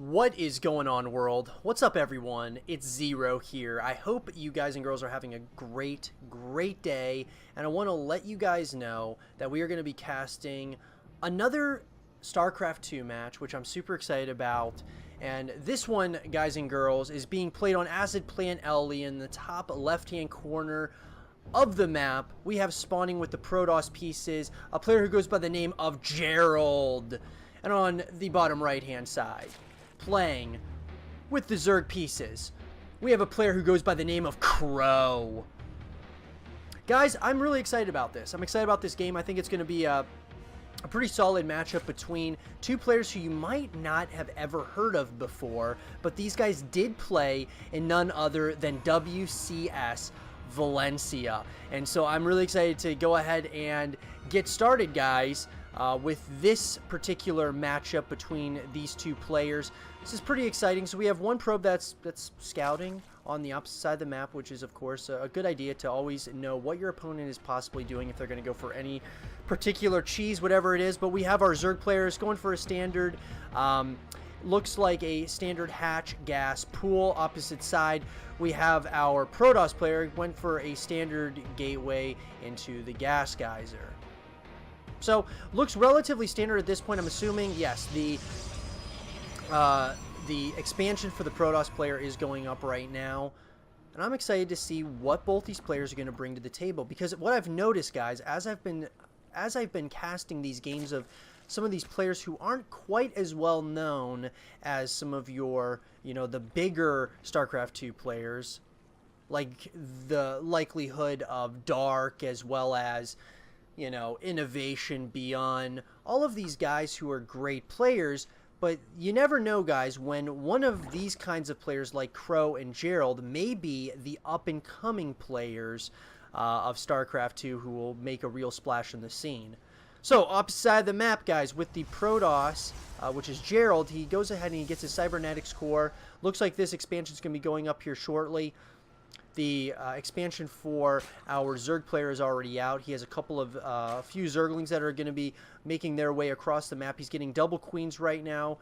What is going on, world? What's up, everyone? It's Zero here. I hope you guys and girls are having a great day, and I want to let you guys know that we are going to be casting another Starcraft 2 match, which I'm super excited about. And this one, guys and girls, is being played on Acid Plant Ellie in the top left-hand corner of the map. We have spawning with the Protoss pieces, a player who goes by the name of Gerald. And on the bottom right-hand side, playing with the Zerg pieces, we have a player who goes by the name of Crow. Guys, I'm really excited about this. I'm excited about this game. I think it's going to be a pretty solid matchup between two players who you might not have ever heard of before, but these guys did play in none other than WCS Valencia. And so I'm really excited to go ahead and get started, guys, with this particular matchup between these two players. This is pretty exciting. So we have one probe that's scouting on the opposite side of the map, which is, of course, a good idea to always know what your opponent is possibly doing if they're going to go for any particular cheese, whatever it is. But we have our Zerg players going for a standard, looks like a standard hatch gas pool. Opposite side, we have our Protoss player went for a standard gateway into the gas geyser. So, looks relatively standard at this point. I'm assuming, yes, the expansion for the Protoss player is going up right now. And I'm excited to see what both these players are going to bring to the table. Because what I've noticed, guys, as I've been casting these games of some of these players who aren't quite as well known as some of your, the bigger StarCraft 2 players, like the likelihood of Dark as well as Innovation Beyond, all of these guys who are great players, but you never know, guys, when one of these kinds of players like Crow and Gerald may be the up-and-coming players of StarCraft 2 who will make a real splash in the scene. So, opposite side of the map, guys, with the Protoss, which is Gerald, he goes ahead and he gets his Cybernetics core. Looks like this expansion is going to be going up here shortly. The expansion for our Zerg player is already out. He has a couple of few Zerglings that are going to be making their way across the map. He's getting double queens right now,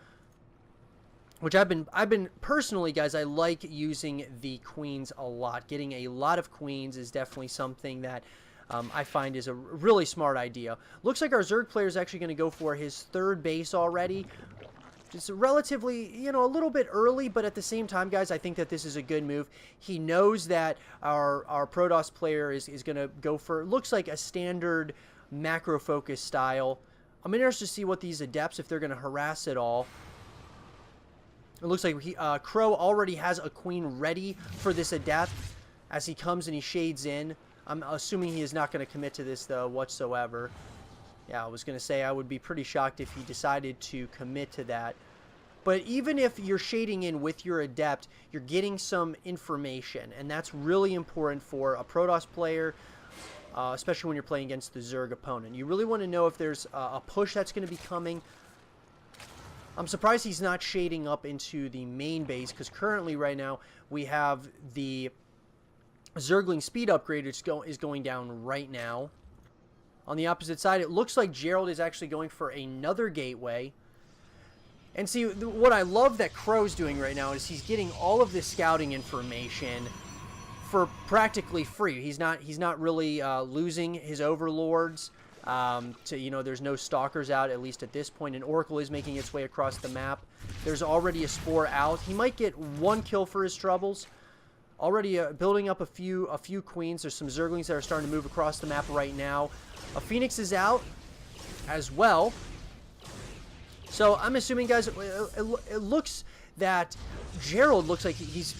which I've been personally, guys, I like using the queens a lot. Getting a lot of queens is definitely something that I find is a really smart idea. Looks like our Zerg player is actually going to go for his third base already. It's relatively, a little bit early, but at the same time, guys, I think that this is a good move. He knows that our Protoss player is going to go for, looks like a standard macro focus style. I'm interested to see what these adepts, if they're going to harass at all. It looks like Crow already has a queen ready for this adept as he comes and he shades in. I'm assuming he is not going to commit to this, though, whatsoever. Yeah, I was going to say I would be pretty shocked if he decided to commit to that. But even if you're shading in with your adept, you're getting some information. And that's really important for a Protoss player, especially when you're playing against the Zerg opponent. You really want to know if there's a push that's going to be coming. I'm surprised he's not shading up into the main base, because currently right now we have the Zergling speed upgrade is going down right now. On the opposite side, it looks like Gerald is actually going for another gateway. And see, what I love that Crow's doing right now is he's getting all of this scouting information for practically free. He's not really losing his overlords. There's no stalkers out, at least at this point. An Oracle is making its way across the map. There's already a Spore out. He might get one kill for his troubles. Already building up a few queens. There's some Zerglings that are starting to move across the map right now. A Phoenix is out as well. So I'm assuming, guys, it looks that Gerald looks like he's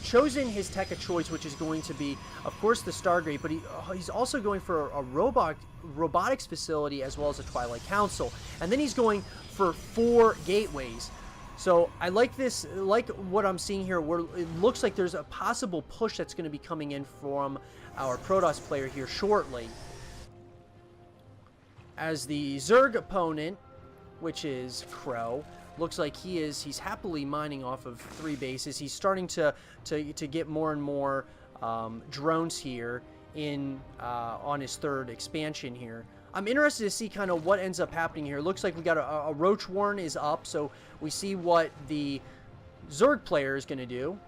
chosen his tech of choice, which is going to be, of course, the Stargate, but he's also going for a robotics facility as well as a Twilight Council. And then he's going for 4 gateways. So I like this, like what I'm seeing here, where it looks like there's a possible push that's going to be coming in from our Protoss player here shortly. As the Zerg opponent, which is Crow, looks like he's happily mining off of 3 bases. He's starting to get more and more drones here in on his third expansion here. I'm interested to see kind of what ends up happening here. Looks like we got a Roach Warren is up, so we see what the Zerg player is going to do.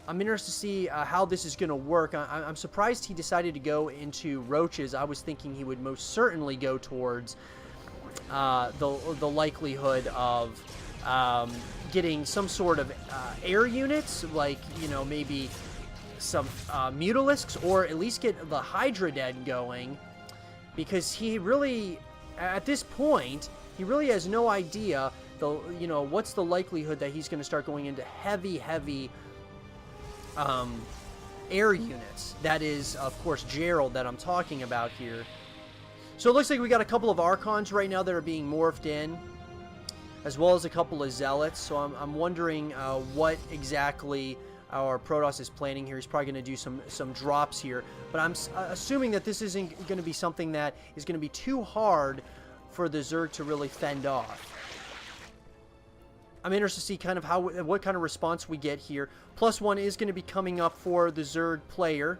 I'm interested to see how this is going to work. I'm surprised he decided to go into Roaches. I was thinking he would most certainly go towards the likelihood of getting some sort of air units, like, you know, maybe some Mutalisks, or at least get the Hydra Dead going, because he really, at this point, he really has no idea, you know, what's the likelihood that he's going to start going into heavy air units. That is, of course, Gerald that I'm talking about here. So it looks like we got a couple of Archons right now that are being morphed in, as well as a couple of Zealots. So I'm wondering what exactly our Protoss is planning here. He's probably going to do some drops here, but I'm assuming that this isn't going to be something that is going to be too hard for the Zerg to really fend off. I'm interested to see kind of what kind of response we get here. +1 is going to be coming up for the Zerg player.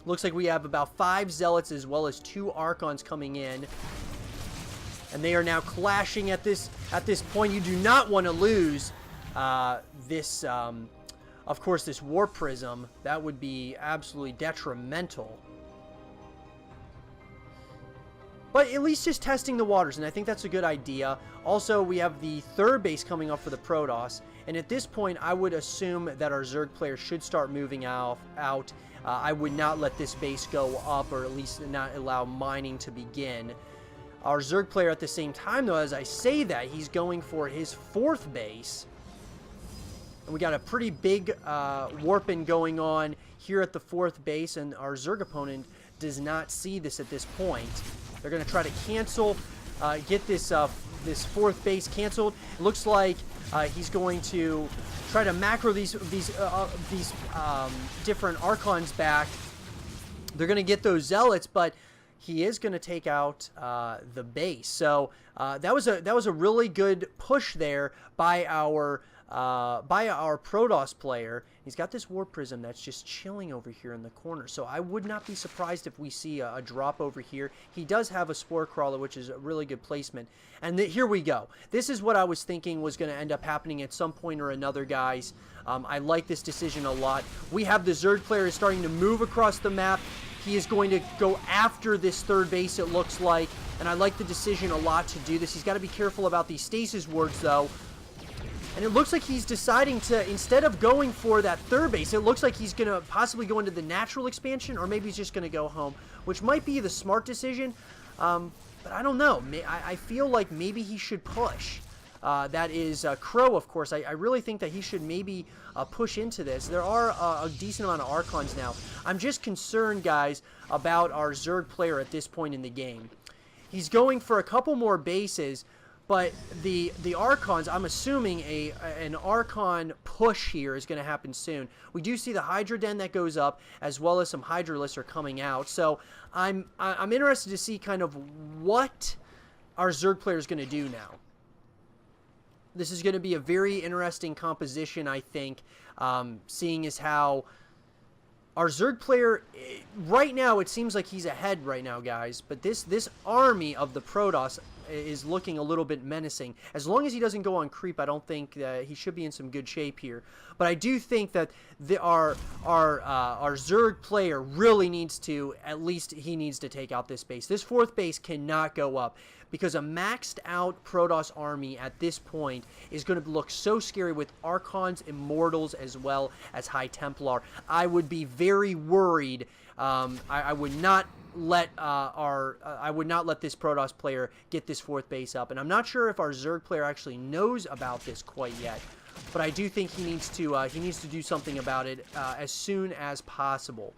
Looks like we have about 5 Zealots as well as 2 Archons coming in. And they are now clashing at this point. You do not want to lose this, of course, this War Prism. That would be absolutely detrimental. But at least just testing the waters, and I think that's a good idea. Also, we have the 3rd base coming up for the Protoss, and at this point, I would assume that our Zerg player should start moving out. I would not let this base go up, or at least not allow mining to begin. Our Zerg player at the same time, though, as I say that, he's going for his 4th base. And we got a pretty big warping going on here at the 4th base, and our Zerg opponent does not see this at this point. They're going to try to cancel, get this this 4th base canceled. It looks like he's going to try to macro these different Archons back. They're going to get those Zealots, but he is going to take out the base. So that was a really good push there by our Protoss player. He's got this War Prism that's just chilling over here in the corner. So I would not be surprised if we see a drop over here. He does have a Spore Crawler, which is a really good placement. And here we go. This is what I was thinking was going to end up happening at some point or another, guys. I like this decision a lot. We have the Zerg player starting to move across the map. He is going to go after this 3rd base, it looks like. And I like the decision a lot to do this. He's got to be careful about these stasis wards, though. And it looks like he's deciding to, instead of going for that 3rd base, it looks like he's going to possibly go into the natural expansion, or maybe he's just going to go home, which might be the smart decision. But I don't know. I feel like maybe he should push. That is Crow, of course. I really think that he should maybe push into this. There are a decent amount of Archons now. I'm just concerned, guys, about our Zerg player at this point in the game. He's going for a couple more bases, but the Archons, I'm assuming an Archon push here is going to happen soon. We do see the Hydra Den that goes up, as well as some Hydralisks are coming out. So I'm interested to see kind of what our Zerg player is going to do now. This is going to be a very interesting composition, I think, seeing as how our Zerg player, right now, it seems like he's ahead right now, guys. But this army of the Protoss is looking a little bit menacing. As long as he doesn't go on creep, I don't think that he should be in some good shape here. But I do think that our Zerg player really needs to, at least he needs to take out this base. This 4th base cannot go up, because a maxed out Protoss army at this point is going to look so scary with Archons, Immortals, as well as High Templar. I would be very worried. I would not let this Protoss player get this 4th base up, and I'm not sure if our Zerg player actually knows about this quite yet. But I do think he needs to do something about it as soon as possible.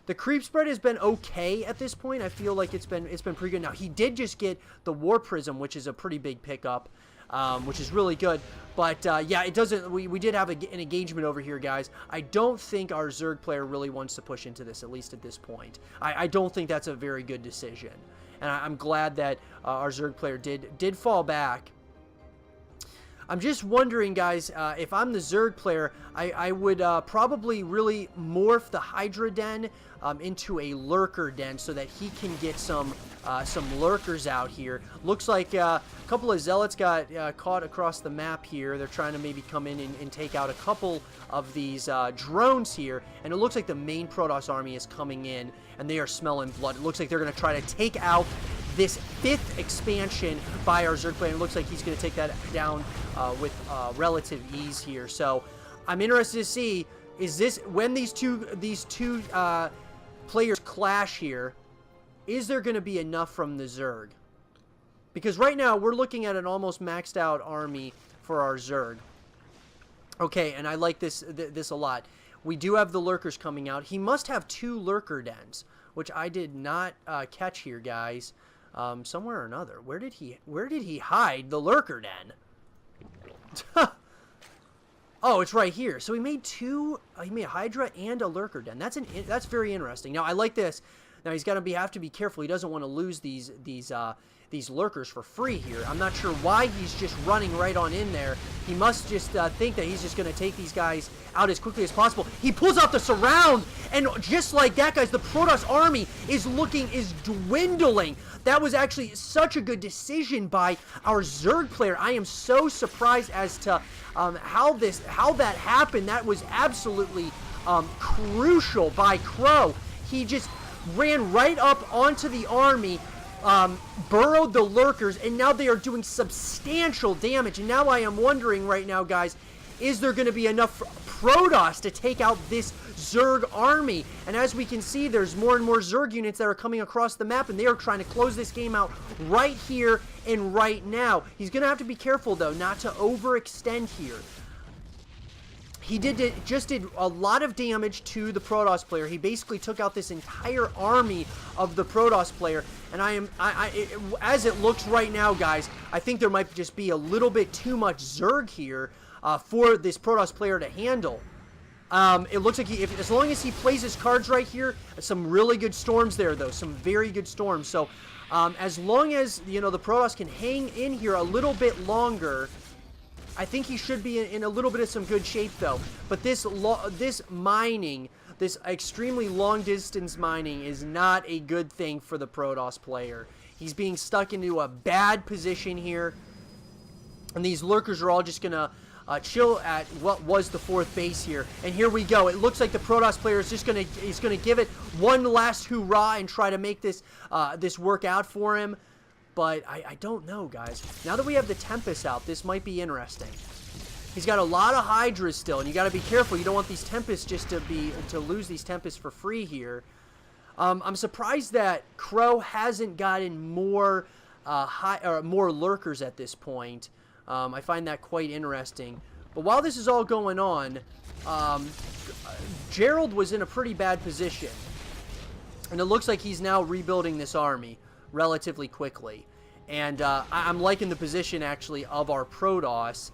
The creep spread has been okay at this point. I feel like it's been pretty good. Now, he did just get the War Prism, which is a pretty big pickup, which is really good. But yeah, it doesn't. We did have an engagement over here, guys. I don't think our Zerg player really wants to push into this, at least at this point. I don't think that's a very good decision, and I'm glad that our Zerg player did fall back. I'm just wondering, guys, if I'm the Zerg player, I would probably really morph the Hydra Den into a Lurker Den so that he can get some Lurkers out here. Looks like a couple of Zealots got caught across the map here. They're trying to maybe come in and take out a couple of these drones here. And it looks like the main Protoss army is coming in, and they are smelling blood. It looks like they're going to try to take out this 5th expansion by our Zerg player. It looks like he's going to take that down with relative ease here. So I'm interested to see, is this, when these two players clash here, is there going to be enough from the Zerg? Because right now we're looking at an almost maxed out army for our Zerg. Okay, and I like this a lot. We do have the Lurkers coming out. He must have 2 Lurker Dens, which I did not catch here, guys. Somewhere or another. Where did he hide the Lurker Den? Oh, it's right here. So he made 2. He made a Hydra and a Lurker Den. That's very interesting. Now I like this. Now he's got to have to be careful. He doesn't want to lose these Lurkers for free here. I'm not sure why he's just running right on in there. He must just think that he's just going to take these guys out as quickly as possible. He pulls out the surround, and just like that, guys, the Protoss army is dwindling. That was actually such a good decision by our Zerg player. I am so surprised as to how that happened. That was absolutely crucial by Crow. He just ran right up onto the army, burrowed the Lurkers, and now they are doing substantial damage. And now I am wondering right now, guys, is there going to be enough Protoss to take out this Zerg army? And as we can see, there's more and more Zerg units that are coming across the map, and they are trying to close this game out right here and right now. He's going to have to be careful, though, not to overextend here. He just did a lot of damage to the Protoss player. He basically took out this entire army of the Protoss player. And as it looks right now, guys, I think there might just be a little bit too much Zerg here for this Protoss player to handle. It looks like as long as he plays his cards right here, some really good storms there, though. Some very good storms. So as long as, the Protoss can hang in here a little bit longer, I think he should be in a little bit of some good shape, though. But this mining, this extremely long-distance mining, is not a good thing for the Protoss player. He's being stuck into a bad position here. And these Lurkers are all just going to chill at what was the 4th base here. And here we go. It looks like the Protoss player is just going to give it one last hoorah and try to make this work out for him. But I don't know, guys. Now that we have the Tempest out, this might be interesting. He's got a lot of Hydras still, and you got to be careful. You don't want these Tempests just to lose these Tempests for free here. I'm surprised that Crow hasn't gotten more Lurkers at this point. I find that quite interesting. But while this is all going on, Gerald was in a pretty bad position, and it looks like he's now rebuilding this army relatively quickly. And I'm liking the position, actually, of our Protoss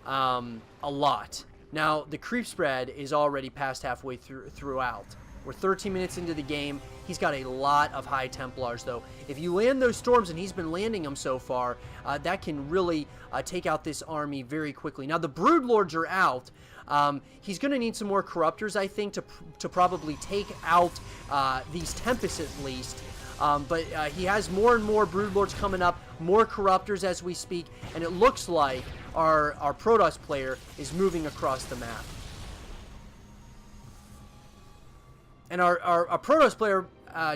a lot. Now, the creep spread is already past halfway throughout. We're 13 minutes into the game. He's got a lot of high Templars, though. If you land those storms, and he's been landing them so far, that can really take out this army very quickly. Now, the Broodlords are out. He's going to need some more Corruptors, I think, to probably take out these Tempests at least. But he has more and more Broodlords coming up, more Corruptors as we speak, and it looks like our Protoss player is moving across the map. And our Protoss player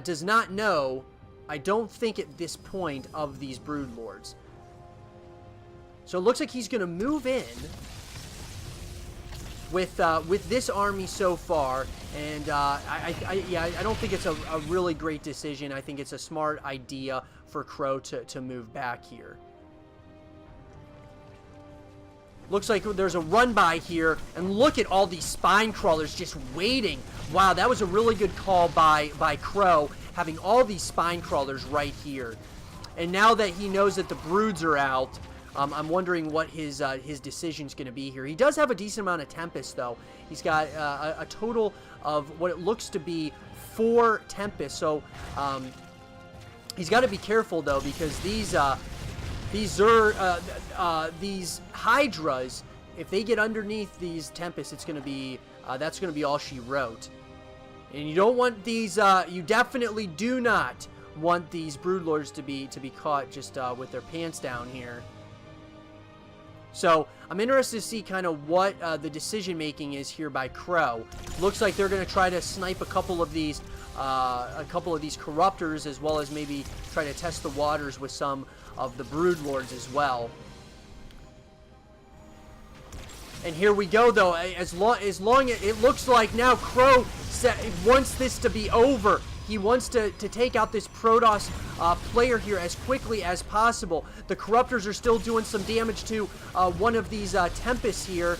does not know, I don't think at this point, of these Broodlords. So it looks like he's going to move in with this army so far, and I don't think it's a really great decision. I think it's a smart idea for Crow to move back here. Looks like there's a run by here, and look at all these spine crawlers just waiting. Wow, that was a really good call by Crow, having all these spine crawlers right here. And now that he knows that the broods are out, I'm wondering what his decision's going to be here. He does have a decent amount of Tempest, though. He's got a total of what it looks to be 4 Tempests. So he's got to be careful, though, because these these Hydras, if they get underneath these Tempests, it's going to be that's going to be all she wrote. And you don't want these. You definitely do not want these Broodlords to be caught just with their pants down here. So I'm interested to see kind of what the decision making is here by Crow. Looks like they're going to try to snipe a couple of these Corruptors, as well as maybe try to test the waters with some of the Broodlords as well. And here we go, though. As long as it looks like now Crow wants this to be over. He wants to take out this Protoss player here as quickly as possible. The Corruptors are still doing some damage to one of these Tempests here.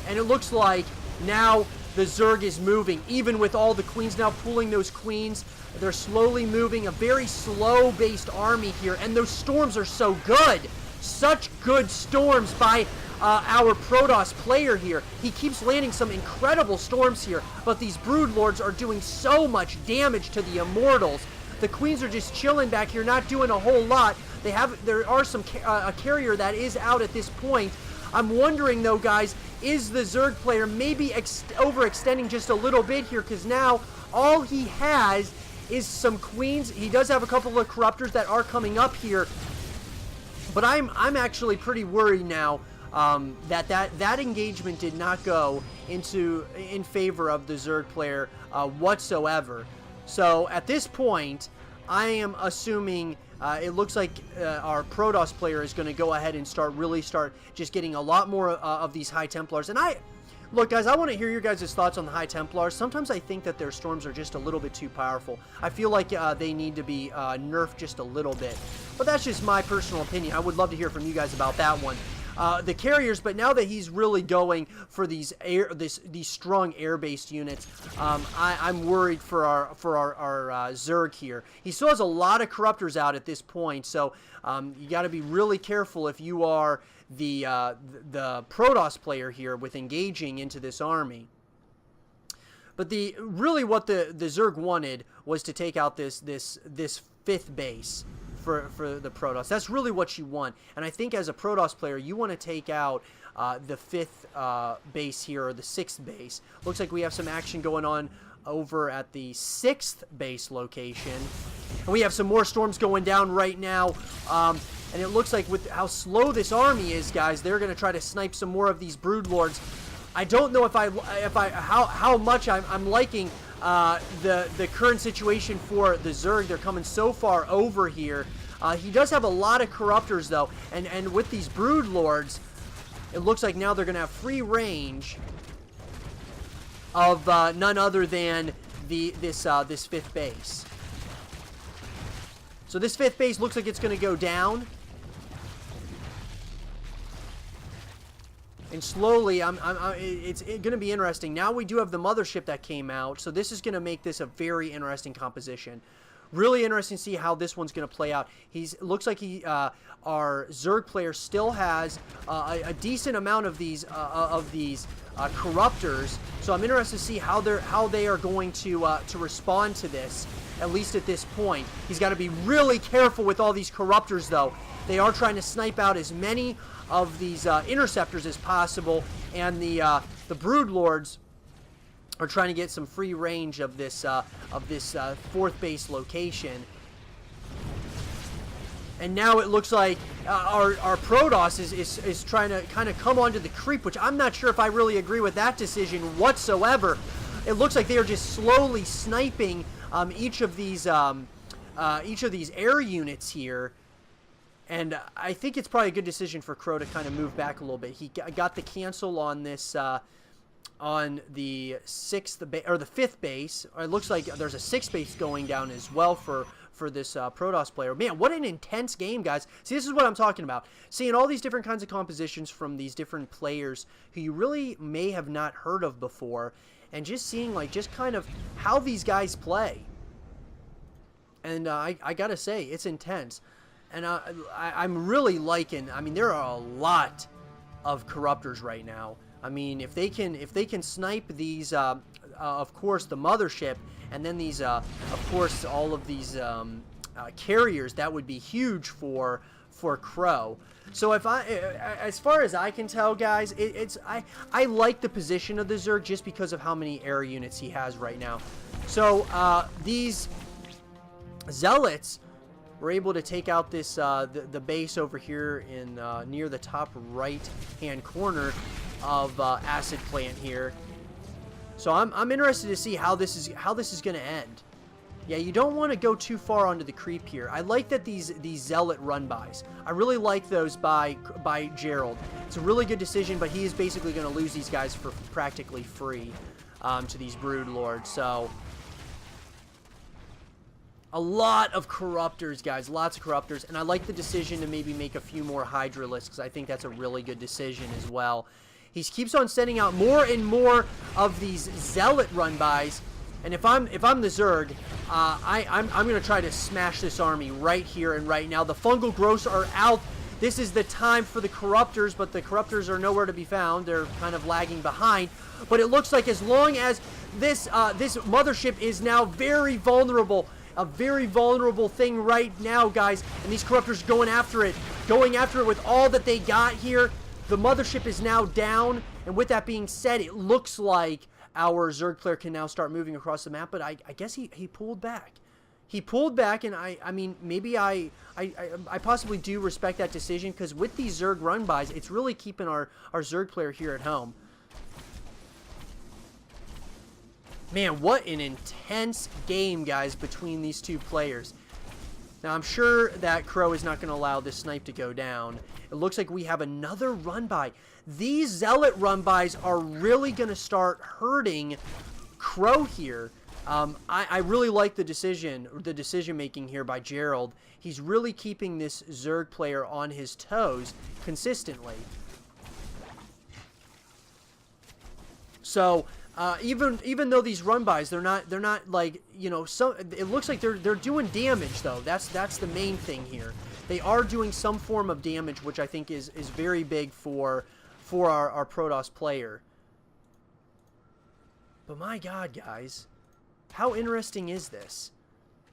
And it looks like now the Zerg is moving. Even with all the Queens now pulling those Queens, they're slowly moving. A very slow-based army here. And those storms are so good. Such good storms by our Protoss player here. He keeps landing some incredible storms here, but these Broodlords are doing so much damage to the Immortals. The Queens are just chilling back here, not doing a whole lot. There are some a carrier that is out at this point. I'm wondering though, guys, is the Zerg player maybe overextending just a little bit here? Because now all he has is some Queens. He does have a couple of Corruptors that are coming up here, but I'm actually pretty worried now. That engagement did not go in favor of the Zerg player whatsoever. So at this point, I am assuming it looks like our Protoss player is going to go ahead and start just getting a lot more of these High Templars. And look, guys, I want to hear your guys' thoughts on the High Templars. Sometimes I think that their storms are just a little bit too powerful. I feel like they need to be nerfed just a little bit. But that's just my personal opinion. I would love to hear from you guys about that one. The carriers, but now that he's really going for these strong air-based units, I'm worried for our Zerg here. He still has a lot of Corruptors out at this point, so you got to be really careful if you are the Protoss player here with engaging into this army. But really what the Zerg wanted was to take out this 5th base for the Protoss. That's really what you want. And I think as a Protoss player, you want to take out the 5th base here, or the 6th base. Looks like we have some action going on over at the 6th base location. And we have some more storms going down right now. And it looks like with how slow this army is, guys, they're going to try to snipe some more of these Broodlords. I don't know how much I'm liking the current situation for the Zerg. They're coming so far over here. He does have a lot of Corruptors though, and with these Broodlords, it looks like now they're going to have free range of none other than this 5th base. So this 5th base looks like it's going to go down. And slowly, it's going to be interesting. Now we do have the mothership that came out, so this is going to make this a very interesting composition. Really interesting to see how this one's going to play out. Looks like our Zerg player still has a decent amount of these Corruptors. So I'm interested to see how they are going to respond to this. At least at this point, he's got to be really careful with all these Corruptors, though. They are trying to snipe out as many of these interceptors as possible, and the Broodlords are trying to get some free range of this 4th base location. And now it looks like our Protoss is trying to kind of come onto the creep, which I'm not sure if I really agree with that decision whatsoever. It looks like they are just slowly sniping each of these air units here. And I think it's probably a good decision for Crow to kind of move back a little bit. He got the cancel on this, on the 5th base. It looks like there's a 6th base going down as well for this Protoss player. Man, what an intense game, guys. See, this is what I'm talking about. Seeing all these different kinds of compositions from these different players who you really may have not heard of before, and just seeing just kind of how these guys play. And I gotta say, it's intense. And I'm really liking. I mean, there are a lot of Corruptors right now. I mean, if they can snipe these, of course, the mothership, and then these, of course, all of these carriers, that would be huge for for Crow. So if as far as I can tell, guys, I like the position of the Zerg just because of how many air units he has right now. So these Zealots were able to take out this the base over here in near the top right hand corner of Acid Plant here. So I'm interested to see how this is going to end. Yeah, you don't want to go too far onto the creep here. I like that these Zealot run-bys. I really like those by Gerald. It's a really good decision, but he is basically going to lose these guys for practically free to these Brood Lords. So a lot of Corruptors, guys. Lots of Corruptors. And I like the decision to maybe make a few more Hydralisks. I think that's a really good decision as well. He keeps on sending out more and more of these Zealot run-bys. And if I'm the Zerg, I'm going to try to smash this army right here and right now. The fungal growths are out. This is the time for the Corruptors, but the Corruptors are nowhere to be found. They're kind of lagging behind. But it looks like as long as this mothership is now very vulnerable, a very vulnerable thing right now, guys, and these Corruptors going after it with all that they got here. The mothership is now down, and with that being said, it looks like our Zerg player can now start moving across the map, but I guess he pulled back. He pulled back, and I mean, maybe I possibly do respect that decision, because with these Zerg run-bys, it's really keeping our Zerg player here at home. Man, what an intense game, guys, between these two players. Now, I'm sure that Crow is not going to allow this snipe to go down. It looks like we have another run-by. These Zealot run-bys are really going to start hurting Crow here. I really like the decision-making here by Gerald. He's really keeping this Zerg player on his toes consistently. So even though these run-bys, they're not like, you know, it looks like they're doing damage though. That's the main thing here. They are doing some form of damage, which I think is very big for our Protoss player. But my God, guys, how interesting is this?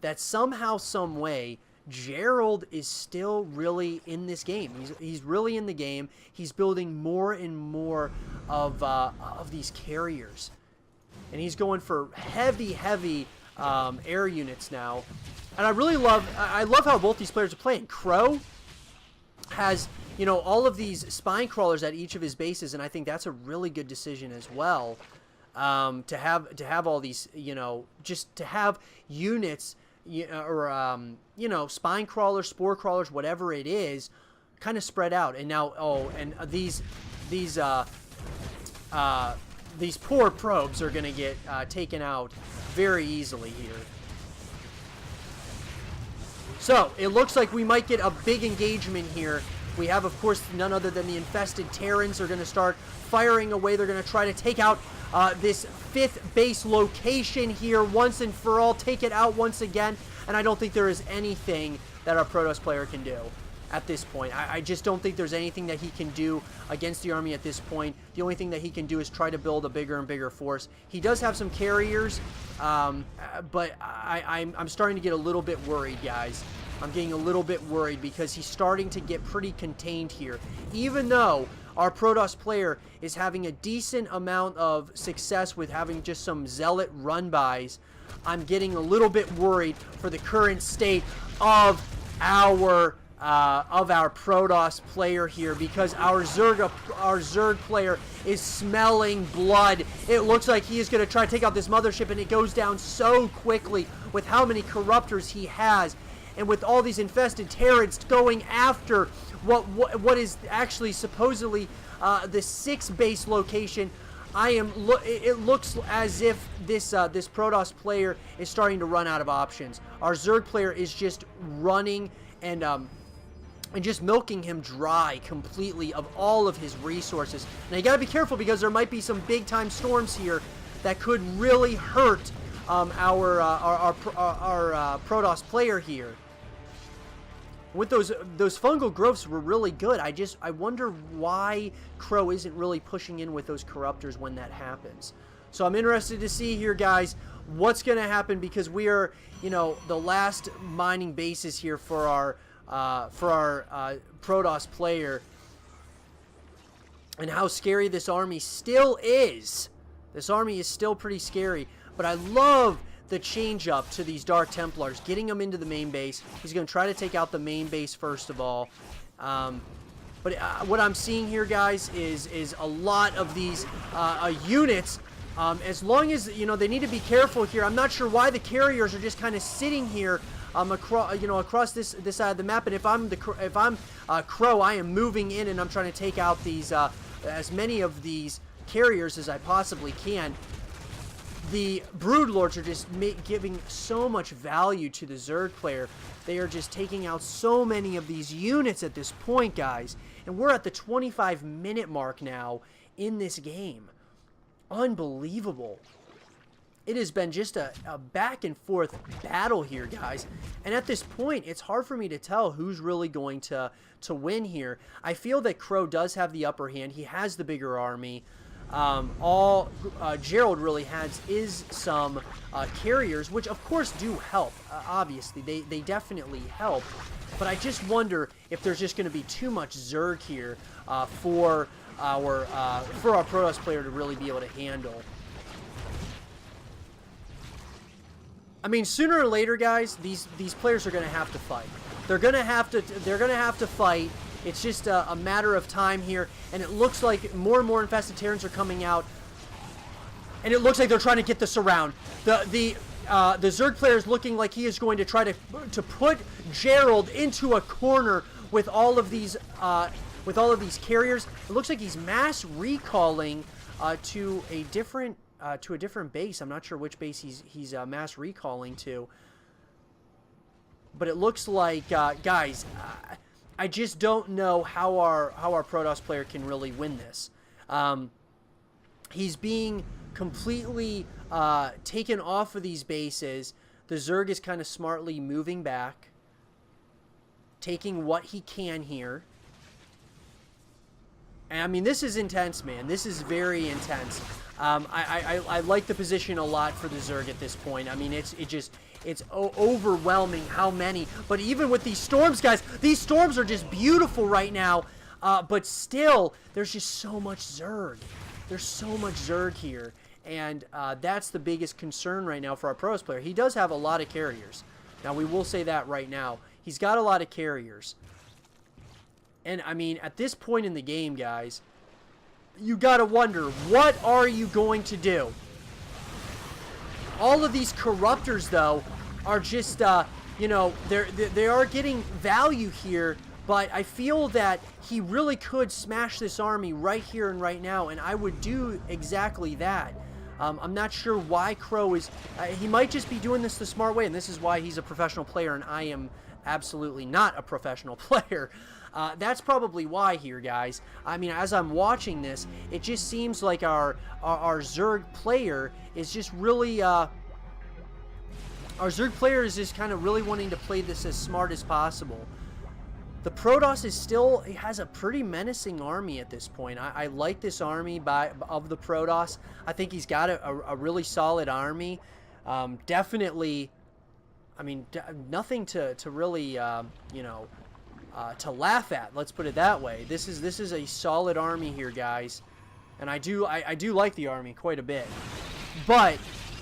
That somehow, some way, Gerald is still really in this game. He's really in the game. He's building more and more of these carriers, and he's going for heavy air units now. And I love how both these players are playing. Crow has, you know, all of these spine crawlers at each of his bases, and I think that's a really good decision as well. To have all these, you know, just to have units, you know, spine crawlers, spore crawlers, whatever it is, kind of spread out. And now, these poor probes are gonna get taken out very easily here. So it looks like we might get a big engagement here. We have, of course, none other than the infested Terrans are going to start firing away. They're going to try to take out this 5th base location here once and for all. Take it out once again. And I don't think there is anything that our Protoss player can do at this point. I just don't think there's anything that he can do against the army at this point. The only thing that he can do is try to build a bigger and bigger force. He does have some carriers, but I'm starting to get a little bit worried, guys. I'm getting a little bit worried because he's starting to get pretty contained here. Even though our Protoss player is having a decent amount of success with having just some Zealot run-bys, I'm getting a little bit worried for the current state of our Protoss player here, because our Zerg player is smelling blood. It looks like he is going to try to take out this mothership, and it goes down so quickly with how many Corruptors he has. And with all these infested Terrans going after what is actually supposedly the 6th base location, it looks as if this Protoss player is starting to run out of options. Our Zerg player is just running and just milking him dry completely of all of his resources. Now you gotta be careful, because there might be some big time storms here that could really hurt our Protoss player here. With those fungal growths were really good. I wonder why Crow isn't really pushing in with those Corruptors when that happens. So I'm interested to see here, guys, what's going to happen, because we are, you know, the last mining bases here for our Protoss player, and how scary this army still is. This army is still pretty scary, but I love the change up to these Dark Templars, getting them into the main base. He's going to try to take out the main base first of all. But what I'm seeing here, guys, is a lot of these units. As long as, you know, they need to be careful here. I'm not sure why the carriers are just kind of sitting here across this side of the map. And if I'm Crow, I am moving in and I'm trying to take out these as many of these carriers as I possibly can. The Brood Lords are just giving so much value to the Zerg player. They are just taking out so many of these units at this point, guys. And we're at the 25-minute mark now in this game. Unbelievable. It has been just a back and forth battle here, guys. And at this point, it's hard for me to tell who's really going to win here. I feel that Crow does have the upper hand. He has the bigger army. All Gerald really has is some carriers, which of course do help. Obviously, they definitely help. But I just wonder if there's just going to be too much Zerg here for our Protoss player to really be able to handle. I mean, sooner or later, guys, these players are going to have to fight. They're going to have to fight. It's just a matter of time here, and it looks like more and more infested Terrans are coming out, and it looks like they're trying to get the surround. The Zerg player is looking like he is going to try to put Gerald into a corner with all of these carriers. It looks like he's mass recalling to a different base. I'm not sure which base he's mass recalling to, but it looks like guys. I just don't know how our Protoss player can really win this. He's being completely taken off of these bases. The Zerg is kind of smartly moving back, taking what he can here. And I mean, this is intense, man. This is very intense. I like the position a lot for the Zerg at this point. I mean, it's overwhelming how many. But even with these storms, guys, these storms are just beautiful right now. But still, there's just so much Zerg. There's so much Zerg here. And that's the biggest concern right now for our Protoss player. He does have a lot of carriers. Now, we will say that right now. He's got a lot of carriers. And, I mean, at this point in the game, guys, you got to wonder, what are you going to do? All of these Corruptors, though, are just, you know, they are getting value here, but I feel that he really could smash this army right here and right now, and I would do exactly that. I'm not sure why Crow is... he might just be doing this the smart way, and this is why he's a professional player, and I am absolutely not a professional player. That's probably why here, guys. I mean, as I'm watching this, it just seems like our Zerg player is just really... our Zerg player is just kind of really wanting to play this as smart as possible. The Protoss is still... He has a pretty menacing army at this point. I like this army of the Protoss. I think he's got a really solid army. Definitely... I mean, nothing to really, you know... to laugh at, let's put it that way. This is a solid army here, guys, and I do like the army quite a bit. But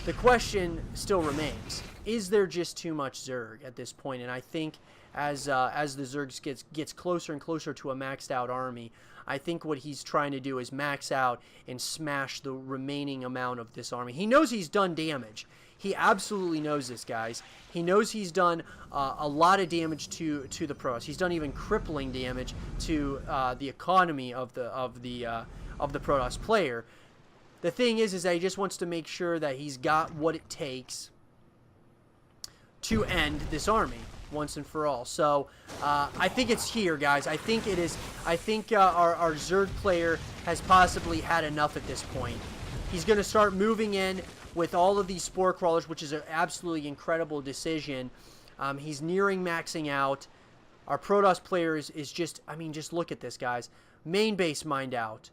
the question still remains: is there just too much Zerg at this point? And I think as the Zerg gets closer and closer to a maxed out army, I think what he's trying to do is max out and smash the remaining amount of this army. He knows he's done damage. He absolutely knows this, guys. He knows he's done a lot of damage to the Protoss. He's done even crippling damage to the economy of the Protoss player. The thing is that he just wants to make sure that he's got what it takes to end this army once and for all. So I think it's here, guys. I think it is. I think our Zerg player has possibly had enough at this point. He's going to start moving in with all of these Spore Crawlers, which is an absolutely incredible decision. He's nearing maxing out. Our Protoss player is just, I mean, just look at this, guys. Main base mined out.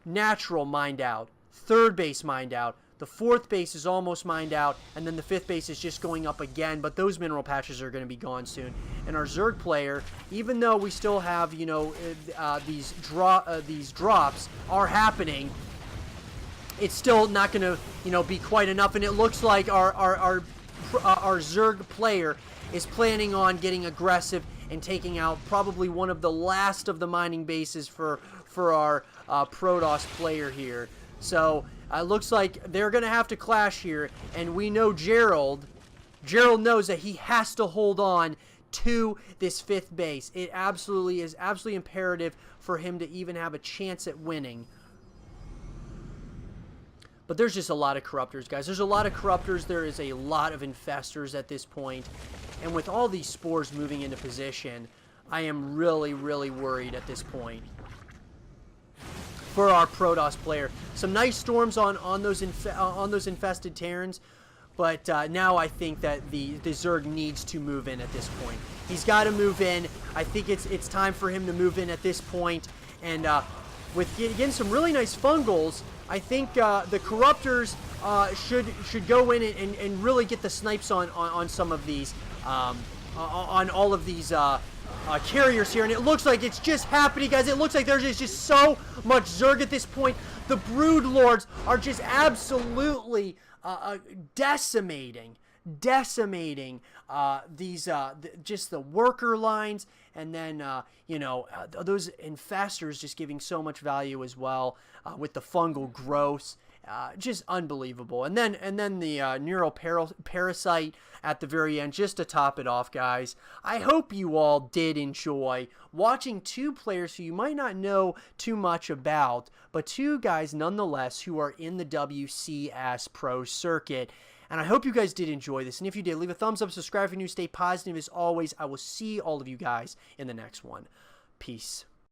Natural mined out. Third base mined out. The 4th base is almost mined out, and then the 5th base is just going up again, but those mineral patches are going to be gone soon. And our Zerg player, even though we still have, you know, these drops are happening, it's still not going to, you know, be quite enough, and it looks like our Zerg player is planning on getting aggressive and taking out probably one of the last of the mining bases for our Protoss player here. So looks like they're going to have to clash here, and we know Gerald knows that he has to hold on to this 5th base. It absolutely is imperative for him to even have a chance at winning. But there's just a lot of corruptors, guys. There's a lot of corruptors. There is a lot of infestors at this point. And with all these spores moving into position, I am really, really worried at this point for our Protoss player. Some nice storms on those infested Terrans, but now I think that the Zerg needs to move in at this point. He's got to move in. I think it's time for him to move in at this point. And with getting some really nice fungals, I think the corruptors should go in and really get the snipes on some of these, on all of these carriers here, and it looks like it's just happening, guys. It looks like there's just so much Zerg at this point. The Brood Lords are just absolutely decimating these just the worker lines, and then you know, those infestors just giving so much value as well, with the fungal growths. Just unbelievable. And then the neural parasite at the very end, just to top it off, guys. I hope you all did enjoy watching 2 players who you might not know too much about, but 2 guys nonetheless who are in the WCS Pro circuit. And I hope you guys did enjoy this. And if you did, leave a thumbs up, subscribe if you're new, stay positive as always. I will see all of you guys in the next one. Peace.